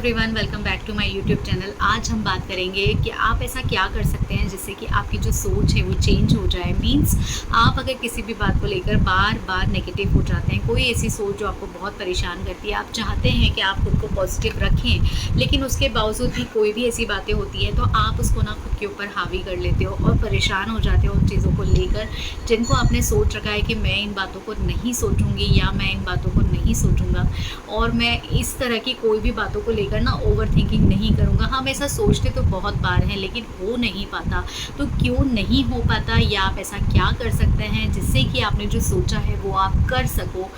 Everyone, welcome back to my YouTube channel. आज हम बात करेंगे कि आप ऐसा क्या कर सकते हैं जिससे कि आपकी जो सोच है वो चेंज हो जाए। मींस आप अगर किसी भी बात को लेकर बार बार नेगेटिव हो जाते हैं, कोई ऐसी सोच जो आपको बहुत परेशान करती है, आप चाहते हैं कि आप खुद को पॉजिटिव रखें, लेकिन उसके बावजूद भी कोई भी ऐसी बातें होती हैं तो आप उसको ना खुद के ऊपर हावी कर लेते हो और परेशान हो जाते हो उन चीज़ों को लेकर जिनको आपने सोच रखा है कि मैं इन बातों को नहीं सोचूंगी या मैं इन बातों को नहीं सोचूंगा और मैं इस तरह की कोई भी बातों को लेकर ना ओवर थिंकिंग नहीं करूँगा। हम ऐसा सोचते तो बहुत बार हैं लेकिन हो नहीं पाता। तो क्यों नहीं हो पाता, या आप ऐसा क्या कर सकते हैं जिससे कि आपने जो सोचा है वो आप कर सको,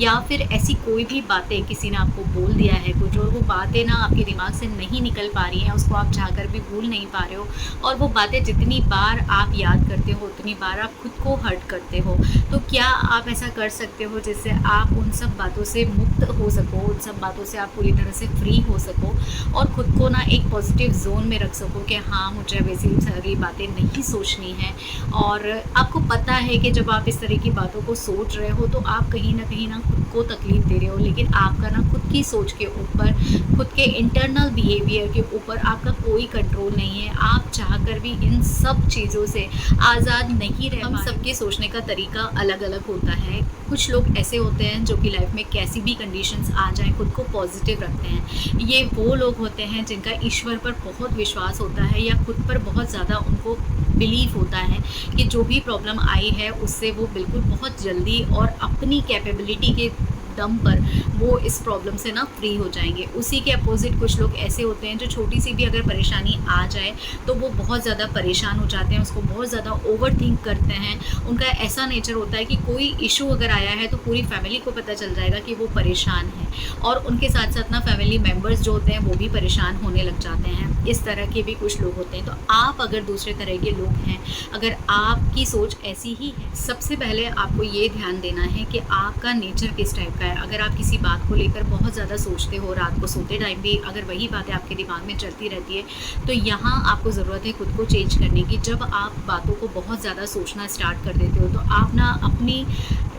या फिर ऐसी कोई भी बातें किसी ने आपको बोल दिया है कुछ और वो बातें ना आपके दिमाग से नहीं निकल पा रही हैं, उसको आप चाहकर भी भूल नहीं पा रहे हो और वो बातें जितनी बार आप याद करते हो उतनी बार आप खुद को हर्ट करते हो। तो क्या आप ऐसा कर सकते हो जिससे आप उन सब बातों से मुक्त हो सको, उन सब बातों से आप पूरी तरह से फ्री हो सको और ख़ुद को ना एक पॉजिटिव जोन में रख सको कि हाँ, मुझे अब ऐसी सारी बातें नहीं सोचनी है। और आपको पता है कि जब आप इस तरह की बातों को सोच रहे हो तो आप कहीं ना खुद को तकलीफ़ दे रहे हो, लेकिन आपका ना खुद की सोच के ऊपर, खुद के इंटरनल बिहेवियर के ऊपर आपका कोई कंट्रोल नहीं है। आप चाहकर भी इन सब चीज़ों से आज़ाद नहीं रह। हम सबके सोचने का तरीका अलग अलग होता है। कुछ लोग ऐसे होते हैं जो कि लाइफ में कैसी भी कंडीशंस आ जाएं खुद को पॉजिटिव रखते हैं। ये वो लोग होते हैं जिनका ईश्वर पर बहुत विश्वास होता है या खुद पर बहुत ज़्यादा उनको बिलीव होता है कि जो भी प्रॉब्लम आई है उससे वो बिल्कुल बहुत जल्दी और अपनी कैपेबिलिटी के दम पर वो इस प्रॉब्लम से ना फ्री हो जाएंगे। उसी के अपोजिट कुछ लोग ऐसे होते हैं जो छोटी सी भी अगर परेशानी आ जाए तो वो बहुत ज़्यादा परेशान हो जाते हैं, उसको बहुत ज़्यादा ओवर थिंक करते हैं। उनका ऐसा नेचर होता है कि कोई इशू अगर आया है तो पूरी फैमिली को पता चल जाएगा कि वो परेशान है और उनके साथ साथ ना फैमिली मेम्बर्स जो होते हैं वो भी परेशान होने लग जाते हैं। इस तरह के भी कुछ लोग होते हैं। तो आप अगर दूसरे तरह के लोग हैं, अगर आपकी सोच ऐसी ही है, सबसे पहले आपको ये ध्यान देना है कि आपका नेचर किस टाइप का है। अगर आप किसी बात को लेकर बहुत ज़्यादा सोचते हो, रात को सोते टाइम भी अगर वही बातें आपके दिमाग में चलती रहती है, तो यहाँ आपको ज़रूरत है खुद को चेंज करने की। जब आप बातों को बहुत ज़्यादा सोचना स्टार्ट कर देते हो तो आप ना अपनी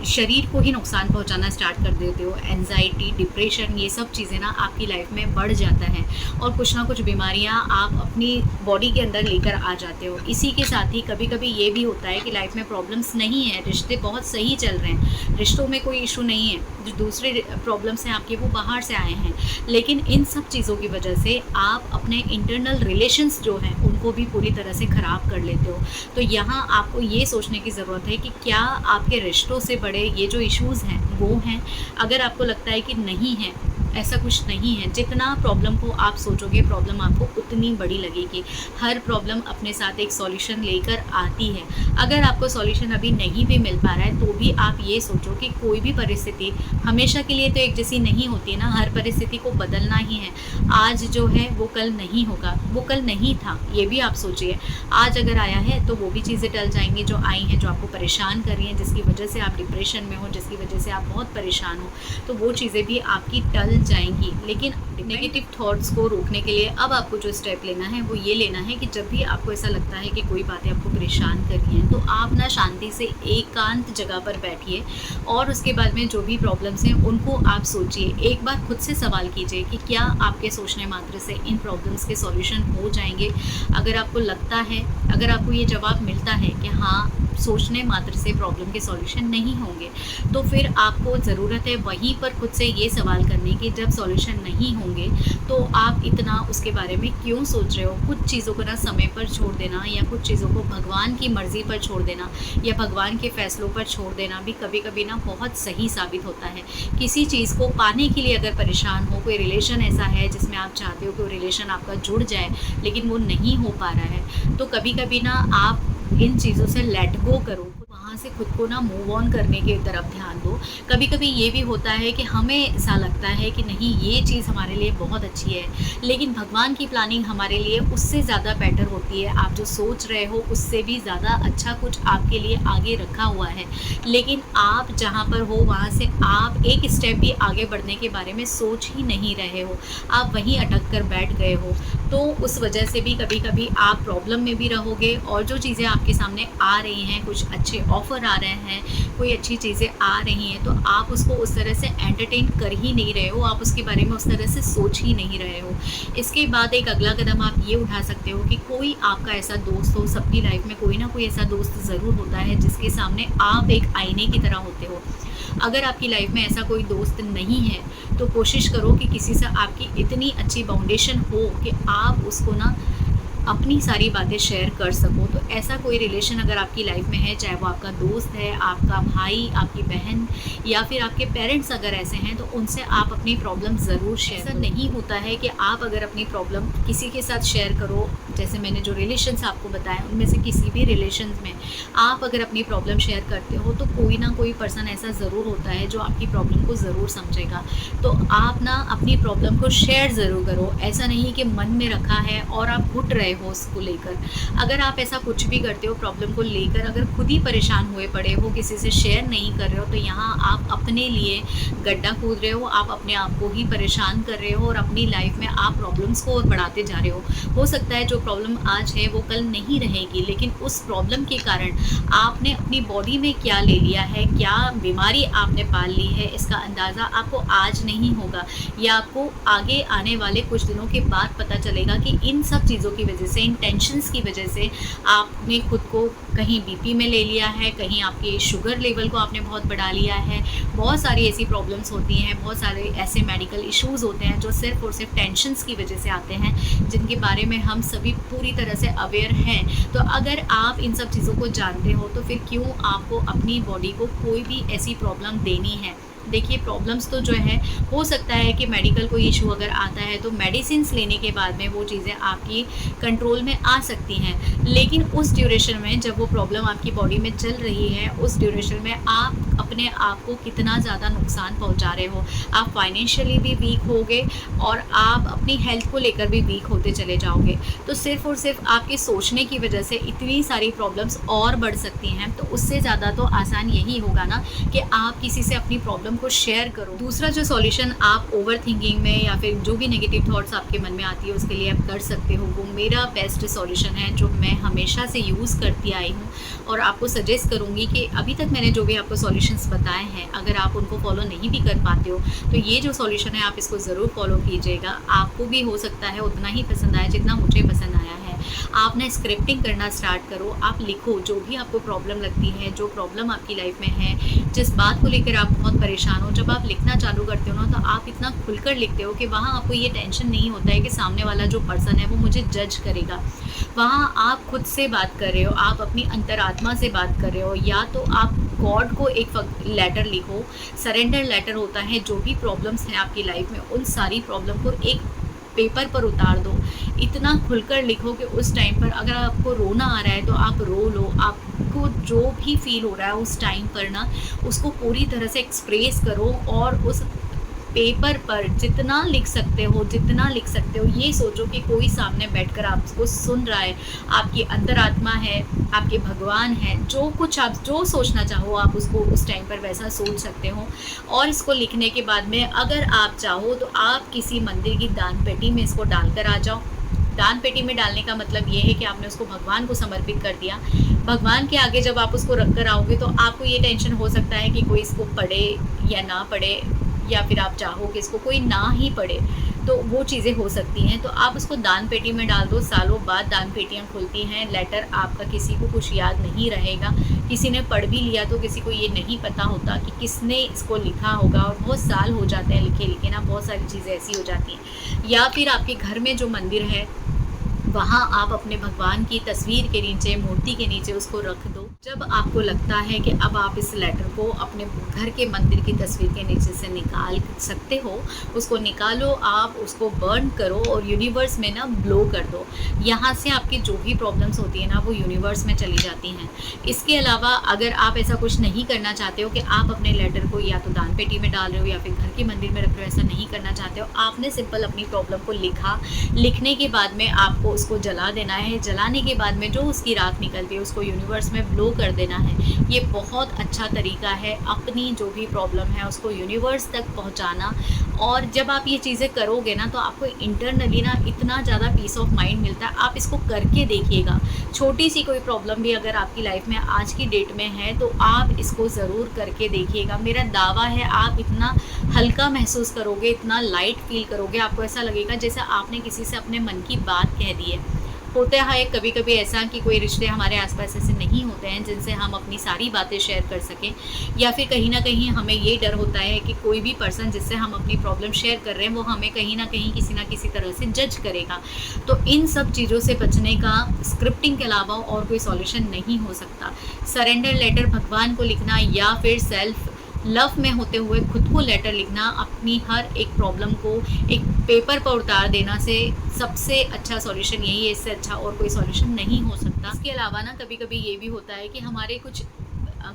शरीर को ही नुकसान पहुंचाना स्टार्ट कर देते हो। एंजाइटी, डिप्रेशन, ये सब चीज़ें ना आपकी लाइफ में बढ़ जाता है और कुछ ना कुछ बीमारियां आप अपनी बॉडी के अंदर लेकर आ जाते हो। इसी के साथ ही कभी कभी ये भी होता है कि लाइफ में प्रॉब्लम्स नहीं है, रिश्ते बहुत सही चल रहे हैं, रिश्तों में कोई इशू नहीं है, जो दूसरे प्रॉब्लम्स हैं आपके वो बाहर से आए हैं, लेकिन इन सब चीज़ों की वजह से आप अपने इंटरनल रिलेशंस जो हैं उनको भी पूरी तरह से ख़राब कर लेते हो। तो यहाँ आपको ये सोचने की ज़रूरत है कि क्या आपके रिश्तों से बड़े ये जो इश्यूज़ हैं वो हैं। अगर आपको लगता है कि नहीं है, ऐसा कुछ नहीं है, जितना प्रॉब्लम को आप सोचोगे प्रॉब्लम आपको उतनी बड़ी लगेगी। हर प्रॉब्लम अपने साथ एक सॉल्यूशन लेकर आती है। अगर आपको सॉल्यूशन अभी नहीं भी मिल पा रहा है तो भी आप ये सोचो कि कोई भी परिस्थिति हमेशा के लिए तो एक जैसी नहीं होती है ना, हर परिस्थिति को बदलना ही है। आज जो है वो कल नहीं होगा, वो कल नहीं था, ये भी आप सोचिए। आज अगर आया है तो वो भी चीज़ें टल जाएंगी जो आई हैं, जो आपको परेशान कर रही हैं, जिसकी वजह से आप डिप्रेशन में हो, जिसकी वजह से आप बहुत परेशान हो, तो वो चीज़ें भी आपकी टल जाएंगी। लेकिन नेगेटिव थॉट्स को रोकने के लिए अब आपको जो स्टेप लेना है वो ये लेना है कि जब भी आपको ऐसा लगता है कि कोई बातें आपको परेशान कर रही हैं तो आप ना शांति से एकांत जगह पर बैठिए और उसके बाद में जो भी प्रॉब्लम्स हैं उनको आप सोचिए। एक बार खुद से सवाल कीजिए कि क्या आपके सोचने मात्र से इन प्रॉब्लम्स के सॉल्यूशन हो जाएंगे। अगर आपको लगता है, अगर आपको ये जवाब मिलता है कि हाँ, सोचने मात्र से प्रॉब्लम के सॉल्यूशन नहीं होंगे, तो फिर आपको ज़रूरत है वहीं पर खुद से ये सवाल करने की, जब सॉल्यूशन नहीं होंगे तो आप इतना उसके बारे में क्यों सोच रहे हो। कुछ चीज़ों को ना समय पर छोड़ देना या कुछ चीज़ों को भगवान की मर्ज़ी पर छोड़ देना या भगवान के फैसलों पर छोड़ देना भी कभी कभी ना बहुत सही साबित होता है। किसी चीज़ को पाने के लिए अगर परेशान हो, कोई रिलेशन ऐसा है जिसमें आप चाहते हो कि वो रिलेशन आपका जुड़ जाए लेकिन वो नहीं हो पा रहा है, तो कभी कभी ना आप इन चीज़ों से लेट गो करो, वहाँ से खुद को ना मूव ऑन करने की तरफ ध्यान दो। कभी कभी ये भी होता है कि हमें ऐसा लगता है कि नहीं, ये चीज़ हमारे लिए बहुत अच्छी है, लेकिन भगवान की प्लानिंग हमारे लिए उससे ज़्यादा बेटर होती है। आप जो सोच रहे हो उससे भी ज़्यादा अच्छा कुछ आपके लिए आगे रखा हुआ है, लेकिन आप जहाँ पर हो वहाँ से आप एक स्टेप भी आगे बढ़ने के बारे में सोच ही नहीं रहे हो, आप वहीं अटक कर बैठ गए हो। तो उस वजह से भी कभी कभी आप प्रॉब्लम में भी रहोगे, और जो चीज़ें आपके सामने आ रही हैं, कुछ अच्छे ऑफ़र आ रहे हैं, कोई अच्छी चीज़ें आ रही हैं, तो आप उसको उस तरह से एंटरटेन कर ही नहीं रहे हो, आप उसके बारे में उस तरह से सोच ही नहीं रहे हो। इसके बाद एक अगला कदम आप ये उठा सकते हो कि कोई आपका ऐसा दोस्त हो, सबकी लाइफ में कोई ना कोई ऐसा दोस्त ज़रूर होता है जिसके सामने आप एक आईने की तरह होते हो। अगर आपकी लाइफ में ऐसा कोई दोस्त नहीं है, तो कोशिश करो कि किसी से आपकी इतनी अच्छी बाउंडेशन हो कि आप उसको ना अपनी सारी बातें शेयर कर सको। तो ऐसा कोई रिलेशन अगर आपकी लाइफ में है, चाहे वो आपका दोस्त है, आपका भाई, आपकी बहन, या फिर आपके पेरेंट्स अगर ऐसे हैं, तो उनसे आप अपनी प्रॉब्लम ज़रूर शेयर करो। ऐसा नहीं होता है कि आप अगर अपनी प्रॉब्लम किसी के साथ शेयर करो, जैसे मैंने जो रिलेशंस आपको बताए उनमें से किसी भी रिलेशंस में आप अगर अपनी प्रॉब्लम शेयर करते हो, तो कोई ना कोई पर्सन ऐसा ज़रूर होता है जो आपकी प्रॉब्लम को ज़रूर समझेगा। तो आप ना अपनी प्रॉब्लम को शेयर ज़रूर करो। ऐसा नहीं कि मन में रखा है और आप घुट रहे हो उसको लेकर। अगर आप ऐसा कुछ भी करते हो प्रॉब्लम को लेकर, अगर खुद ही परेशान हुए पड़े हो, किसी से शेयर नहीं कर रहे हो, तो यहाँ आप अपने लिए गड्ढा कूद रहे हो, आप अपने आप को ही परेशान कर रहे हो, और अपनी लाइफ में आप प्रॉब्लम्स को और बढ़ाते जा रहे हो सकता है जो प्रॉब्लम आज है वो कल नहीं रहेगी, लेकिन उस प्रॉब्लम के कारण आपने अपनी बॉडी में क्या ले लिया है, क्या बीमारी आपने पाल ली है, इसका अंदाज़ा आपको आज नहीं होगा, या आपको आगे आने वाले कुछ दिनों के बाद पता चलेगा कि इन सब चीज़ों की वजह से, इन टेंशन्स की वजह से आपने खुद को कहीं बीपी में ले लिया है, कहीं आपके शुगर लेवल को आपने बहुत बढ़ा लिया है। बहुत सारी ऐसी प्रॉब्लम्स होती हैं, बहुत सारे ऐसे मेडिकल इश्यूज़ होते हैं जो सिर्फ़ और सिर्फ टेंशन्स की वजह से आते हैं, जिनके बारे में हम सभी पूरी तरह से अवेयर हैं। तो अगर आप इन सब चीज़ों को जानते हो, तो फिर क्यों आपको अपनी बॉडी को कोई भी ऐसी प्रॉब्लम देनी है। देखिए, प्रॉब्लम्स तो जो है, हो सकता है कि मेडिकल कोई इशू अगर आता है तो मेडिसिन्स लेने के बाद में वो चीज़ें आपकी कंट्रोल में आ सकती हैं, लेकिन उस ड्यूरेशन में जब वो प्रॉब्लम आपकी बॉडी में चल रही है, उस ड्यूरेशन में आप अपने आप को कितना ज़्यादा नुकसान पहुंचा रहे हो। आप फाइनेंशियली भी वीक होगे और आप अपनी हेल्थ को लेकर भी वीक होते चले जाओगे। तो सिर्फ़ और सिर्फ आपके सोचने की वजह से इतनी सारी प्रॉब्लम्स और बढ़ सकती हैं। तो उससे ज़्यादा तो आसान यही होगा ना कि आप किसी से अपनी प्रॉब्लम को शेयर करो। दूसरा जो सॉल्यूशन आप ओवर थिंकिंग में या फिर जो भी नेगेटिव थॉट्स आपके मन में आती है उसके लिए आप कर सकते हो, वो मेरा बेस्ट सॉल्यूशन है जो मैं हमेशा से यूज़ करती आई हूँ, और आपको सजेस्ट करूँगी कि अभी तक मैंने जो भी आपको सॉल्यूशंस बताए हैं, अगर आप उनको फॉलो नहीं भी कर पाते हो, तो ये जो सॉल्यूशन है आप इसको ज़रूर फॉलो कीजिएगा। आपको भी हो सकता है उतना ही पसंद आए जितना मुझे पसंद आया है। आप ना स्क्रिप्टिंग करना स्टार्ट करो, आप लिखो जो भी आपको प्रॉब्लम लगती है, जो प्रॉब्लम आपकी लाइफ में है, जिस बात को लेकर आप बहुत परेशान हो। जब आप लिखना चालू करते हो ना, तो आप इतना खुलकर लिखते हो कि वहाँ आपको ये टेंशन नहीं होता है कि सामने वाला जो पर्सन है वो मुझे जज करेगा। वहाँ आप खुद से बात कर रहे हो, आप अपनी अंतरात्मा से बात कर रहे हो, या तो आप गॉड को एक लेटर लिखो। सरेंडर लेटर होता है, जो भी प्रॉब्लम्स हैं आपकी लाइफ में उन सारी प्रॉब्लम को एक पेपर पर उतार दो। इतना खुलकर लिखो कि उस टाइम पर अगर आपको रोना आ रहा है तो आप रो लो। आपको जो भी फील हो रहा है उस टाइम पर ना, उसको पूरी तरह से एक्सप्रेस करो, और उस पेपर पर जितना लिख सकते हो, ये सोचो कि कोई सामने बैठकर आपको सुन रहा है, आपकी अंतरात्मा है, आपके भगवान है। जो कुछ आप जो सोचना चाहो आप उसको उस टाइम पर वैसा सोच सकते हो। और इसको लिखने के बाद में अगर आप चाहो तो आप किसी मंदिर की दान पेटी में इसको डालकर आ जाओ। दान पेटी में डालने का मतलब ये है कि आपने उसको भगवान को समर्पित कर दिया। भगवान के आगे जब आप उसको रख कर आओगे, तो आपको ये टेंशन हो सकता है कि कोई इसको पढ़े या ना पढ़े, या फिर आप चाहो कि इसको कोई ना ही पढ़े, तो वो चीज़ें हो सकती हैं। तो आप उसको दान पेटी में डाल दो। सालों बाद दान पेटियाँ खुलती हैं, लेटर आपका किसी को कुछ याद नहीं रहेगा। किसी ने पढ़ भी लिया तो किसी को ये नहीं पता होता कि किसने इसको लिखा होगा, और बहुत साल हो जाते हैं लिखे लिखे ना, बहुत सारी चीज़ें ऐसी हो जाती हैं। या फिर आपके घर में जो मंदिर है, वहाँ आप अपने भगवान की तस्वीर के नीचे, मूर्ति के नीचे उसको रख दो। जब आपको लगता है कि अब आप इस लेटर को अपने घर के मंदिर की तस्वीर के नीचे से निकाल सकते हो, उसको निकालो, आप उसको बर्न करो और यूनिवर्स में ना ब्लो कर दो। यहाँ से आपकी जो भी प्रॉब्लम्स होती है ना, वो यूनिवर्स में चली जाती हैं। इसके अलावा अगर आप ऐसा कुछ नहीं करना चाहते हो कि आप अपने लेटर को या तो दान पेटी में डाल रहे हो या फिर घर के मंदिर में रख रहे हो, ऐसा नहीं करना चाहते हो, आपने सिंपल अपनी प्रॉब्लम को लिखा। लिखने के बाद में आपको उसको उसको जला देना है। जलाने के बाद में जो उसकी राख निकलती है उसको यूनिवर्स में ब्लो कर देना है। ये बहुत अच्छा तरीका है अपनी जो भी प्रॉब्लम है उसको यूनिवर्स तक पहुंचाना। और जब आप ये चीज़ें करोगे ना तो आपको इंटरनली ना इतना ज़्यादा पीस ऑफ माइंड मिलता है। आप इसको करके देखिएगा। छोटी सी कोई प्रॉब्लम भी अगर आपकी लाइफ में आज की डेट में है तो आप इसको ज़रूर करके देखिएगा। मेरा दावा है आप इतना हल्का महसूस करोगे, इतना लाइट फील करोगे, आपको ऐसा लगेगा जैसे आपने किसी से अपने मन की बात कह दी है। होता है कभी कभी ऐसा कि कोई रिश्ते हमारे आसपास ऐसे नहीं होते हैं जिनसे हम अपनी सारी बातें शेयर कर सकें, या फिर कहीं ना कहीं हमें ये डर होता है कि कोई भी पर्सन जिससे हम अपनी प्रॉब्लम शेयर कर रहे हैं वो हमें कहीं ना कहीं किसी ना किसी तरह से जज करेगा। तो इन सब चीज़ों से बचने का स्क्रिप्टिंग के अलावा और कोई सॉल्यूशन नहीं हो सकता। सरेंडर लेटर भगवान को लिखना या फिर सेल्फ लव में होते हुए खुद को लेटर लिखना, अपनी हर एक प्रॉब्लम को एक पेपर पर उतार देना से सबसे अच्छा सॉल्यूशन यही है। इससे अच्छा और कोई सॉल्यूशन नहीं हो सकता। इसके अलावा ना कभी कभी ये भी होता है कि हमारे कुछ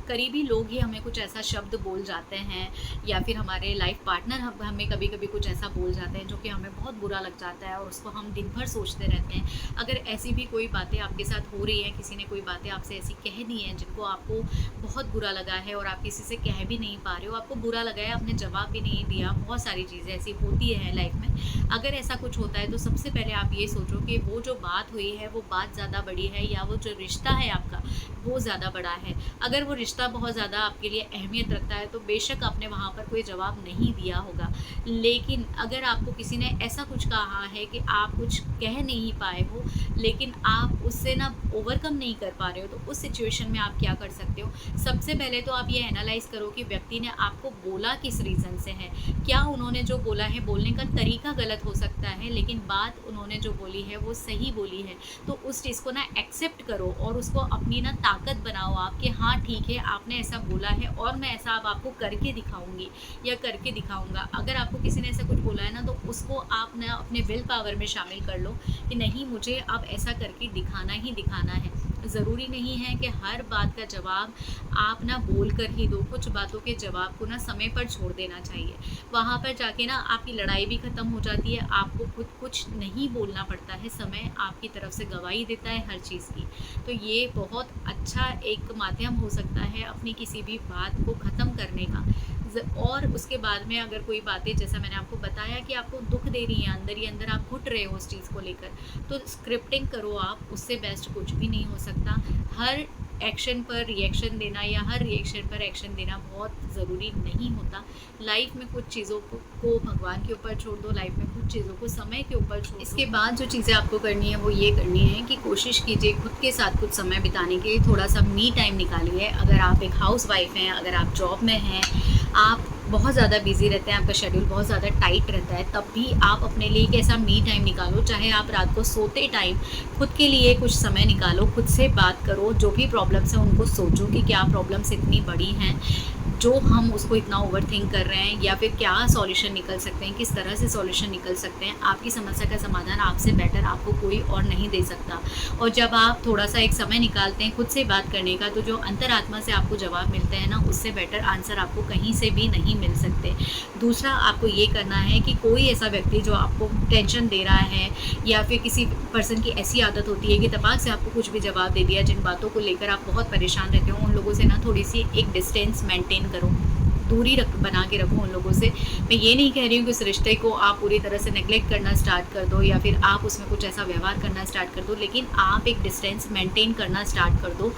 करीबी लोग ही हमें कुछ ऐसा शब्द बोल जाते हैं, या फिर हमारे लाइफ पार्टनर हमें कभी कभी कुछ ऐसा बोल जाते हैं जो कि हमें बहुत बुरा लग जाता है और उसको हम दिन भर सोचते रहते हैं। अगर ऐसी भी कोई बातें आपके साथ हो रही हैं, किसी ने कोई बातें आपसे ऐसी कह दी हैं जिनको आपको बहुत बुरा लगा है और आप किसी से कह भी नहीं पा रहे हो, आपको बुरा लगा है, आपने जवाब भी नहीं दिया, बहुत सारी चीज़ें ऐसी होती है लाइफ में। अगर ऐसा कुछ होता है तो सबसे पहले आप ये सोचो कि वो जो बात हुई है वो बात ज़्यादा बड़ी है या वो जो रिश्ता है आपका वो ज़्यादा बड़ा है। अगर वो रिश्ता बहुत ज़्यादा आपके लिए अहमियत रखता है तो बेशक आपने वहाँ पर कोई जवाब नहीं दिया होगा। लेकिन अगर आपको किसी ने ऐसा कुछ कहा है कि आप कुछ कह नहीं पाए हो लेकिन आप उससे ना ओवरकम नहीं कर पा रहे हो, तो उस सिचुएशन में आप क्या कर सकते हो? सबसे पहले तो आप ये एनालाइज करो कि व्यक्ति ने आपको बोला किस रीज़न से है। क्या उन्होंने जो बोला है, बोलने का तरीका गलत हो सकता है लेकिन बात उन्होंने जो बोली है वो सही बोली है, तो उस चीज़ को ना एक्सेप्ट करो और उसको अपनी ना ताकत बनाओ आप कि हाँ ठीक है, आपने ऐसा बोला है और मैं ऐसा अब आपको करके दिखाऊंगी या करके दिखाऊंगा। अगर आपको किसी ने ऐसा कुछ बोला है ना तो उसको आप ना अपने विल पावर में शामिल कर लो कि नहीं, मुझे अब ऐसा करके दिखाना ही दिखाना है। ज़रूरी नहीं है कि हर बात का जवाब आप ना बोल कर ही दो। कुछ बातों के जवाब को ना समय पर छोड़ देना चाहिए। वहाँ पर जाके ना आपकी लड़ाई भी ख़त्म हो जाती है, आपको खुद कुछ नहीं बोलना पड़ता है, समय आपकी तरफ से गवाही देता है हर चीज़ की। तो ये बहुत अच्छा एक माध्यम हो सकता है अपनी किसी भी बात को ख़त्म करने का। और उसके बाद में अगर कोई बातें, जैसा मैंने आपको बताया कि आपको दुख दे रही हैं, अंदर ही अंदर आप घुट रहे हो उस चीज़ को लेकर, तो स्क्रिप्टिंग करो आप, उससे बेस्ट कुछ भी नहीं हो सकता। हर एक्शन पर रिएक्शन देना या हर रिएक्शन पर एक्शन देना बहुत ज़रूरी नहीं होता। लाइफ में कुछ चीज़ों को भगवान के ऊपर छोड़ दो, लाइफ में कुछ चीज़ों को समय के ऊपर छोड़ दो। इसके बाद जो चीज़ें आपको करनी है वो ये करनी है कि कोशिश कीजिए खुद के साथ कुछ समय बिताने के लिए थोड़ा सा मी टाइम निकालिए। अगर आप एक हाउस वाइफ हैं, अगर आप जॉब में हैं, आप बहुत ज़्यादा बिजी रहते हैं, आपका शेड्यूल बहुत ज़्यादा टाइट रहता है, तब भी आप अपने लिए एक ऐसा मी टाइम निकालो। चाहे आप रात को सोते टाइम खुद के लिए कुछ समय निकालो, खुद से बात करो, जो भी प्रॉब्लम्स हैं उनको सोचो कि क्या प्रॉब्लम्स इतनी बड़ी हैं जो हम उसको इतना ओवरथिंक कर रहे हैं, या फिर क्या सॉल्यूशन निकल सकते हैं, किस तरह से सॉल्यूशन निकल सकते हैं। आपकी समस्या का समाधान आपसे बेटर आपको कोई और नहीं दे सकता। और जब आप थोड़ा सा एक समय निकालते हैं खुद से बात करने का, तो जो अंतरात्मा से आपको जवाब मिलते हैं ना, उससे बेटर आंसर आपको कहीं से भी नहीं मिल सकते। दूसरा, आपको ये करना है कि कोई ऐसा व्यक्ति जो आपको टेंशन दे रहा है, या फिर किसी पर्सन की ऐसी आदत होती है कि दिमाग से आपको कुछ भी जवाब दे दिया, जिन बातों को लेकर आप बहुत परेशान रहते हो, उन लोगों से ना थोड़ी सी एक डिस्टेंस मेंटेन करो, दूरी बना के रखो उन लोगों से। मैं ये नहीं कह रही हूँ कि उस रिश्ते को आप पूरी तरह से नेग्लेक्ट करना स्टार्ट कर दो या फिर आप उसमें कुछ ऐसा व्यवहार करना स्टार्ट कर दो, लेकिन आप एक डिस्टेंस मेंटेन करना स्टार्ट कर दो।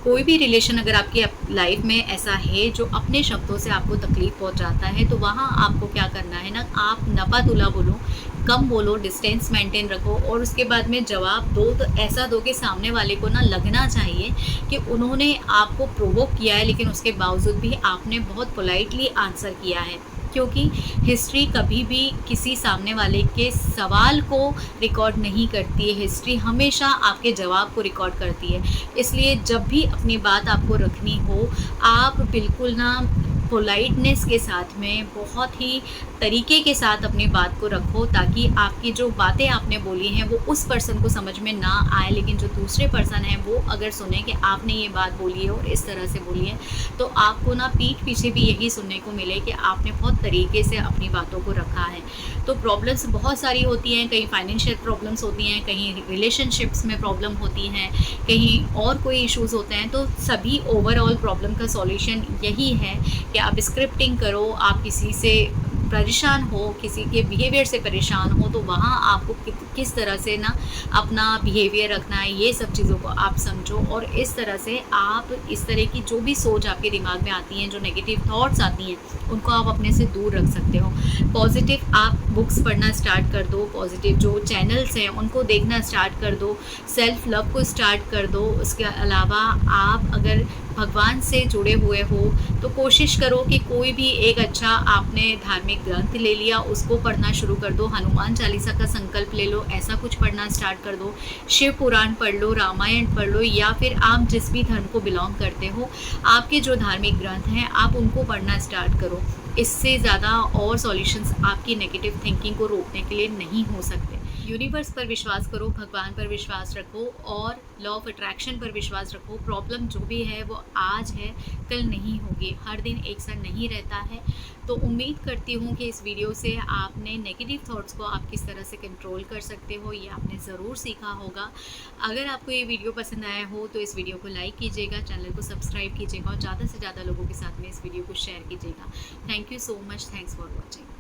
कोई भी रिलेशन अगर आपकी लाइफ में ऐसा है जो अपने शब्दों से आपको तकलीफ पहुंचाता है, तो वहाँ आपको क्या करना है ना, आप नपा तुला बोलो, कम बोलो, डिस्टेंस मेंटेन रखो, और उसके बाद में जवाब दो तो ऐसा दो कि सामने वाले को ना लगना चाहिए कि उन्होंने आपको प्रोवोक किया है, लेकिन उसके बावजूद भी आपने बहुत पोलाइटली आंसर किया है। क्योंकि हिस्ट्री कभी भी किसी सामने वाले के सवाल को रिकॉर्ड नहीं करती है, हिस्ट्री हमेशा आपके जवाब को रिकॉर्ड करती है। इसलिए जब भी अपनी बात आपको रखनी हो, आप बिल्कुल ना पोलाइटनेस के साथ में बहुत ही तरीके के साथ अपनी बात को रखो, ताकि आपकी जो बातें आपने बोली हैं वो उस पर्सन को समझ में ना आए, लेकिन जो दूसरे पर्सन हैं वो अगर सुने कि आपने ये बात बोली है और इस तरह से बोली है, तो आपको ना पीठ पीछे भी यही सुनने को मिले कि आपने बहुत तरीके से अपनी बातों को रखा है। तो प्रॉब्लम्स बहुत सारी होती हैं, कहीं फाइनेंशियल प्रॉब्लम्स होती हैं, कहीं रिलेशनशिप्स में प्रॉब्लम होती हैं, कहीं और कोई इश्यूज़ होते हैं। तो सभी ओवरऑल प्रॉब्लम का सॉल्यूशन यही है कि आप स्क्रिप्टिंग करो, आप किसी से परेशान हो, किसी के बिहेवियर से परेशान हो, तो वहाँ आपको किस तरह से ना अपना बिहेवियर रखना है, ये सब चीज़ों को आप समझो। और इस तरह से आप इस तरह की जो भी सोच आपके दिमाग में आती हैं, जो नेगेटिव थॉट्स आती हैं, उनको आप अपने से दूर रख सकते हो। पॉजिटिव आप बुक्स पढ़ना स्टार्ट कर दो, पॉजिटिव जो चैनल्स हैं उनको देखना स्टार्ट कर दो, सेल्फ लव को स्टार्ट कर दो। उसके अलावा आप अगर भगवान से जुड़े हुए हो तो कोशिश करो कि कोई भी एक अच्छा आपने धार्मिक ग्रंथ ले लिया, उसको पढ़ना शुरू कर दो। हनुमान चालीसा का संकल्प ले लो, ऐसा कुछ पढ़ना स्टार्ट कर दो। शिव पुराण पढ़ लो, रामायण पढ़ लो, या फिर आप जिस भी धर्म को बिलोंग करते हो, आपके जो धार्मिक ग्रंथ हैं आप उनको पढ़ना स्टार्ट करो। इससे ज़्यादा और सॉल्यूशंस आपकी नेगेटिव थिंकिंग को रोकने के लिए नहीं हो सकते। यूनिवर्स पर विश्वास करो, भगवान पर विश्वास रखो और लॉ ऑफ अट्रैक्शन पर विश्वास रखो। प्रॉब्लम जो भी है वो आज है, कल नहीं होगी, हर दिन एक सा नहीं रहता है। तो उम्मीद करती हूँ कि इस वीडियो से आपने नेगेटिव थॉट्स को आप किस तरह से कंट्रोल कर सकते हो, ये आपने ज़रूर सीखा होगा। अगर आपको ये वीडियो पसंद आया हो तो इस वीडियो को लाइक कीजिएगा, चैनल को सब्सक्राइब कीजिएगा और ज़्यादा से ज़्यादा लोगों के साथ में इस वीडियो को शेयर कीजिएगा। Thank you so much, thanks for watching.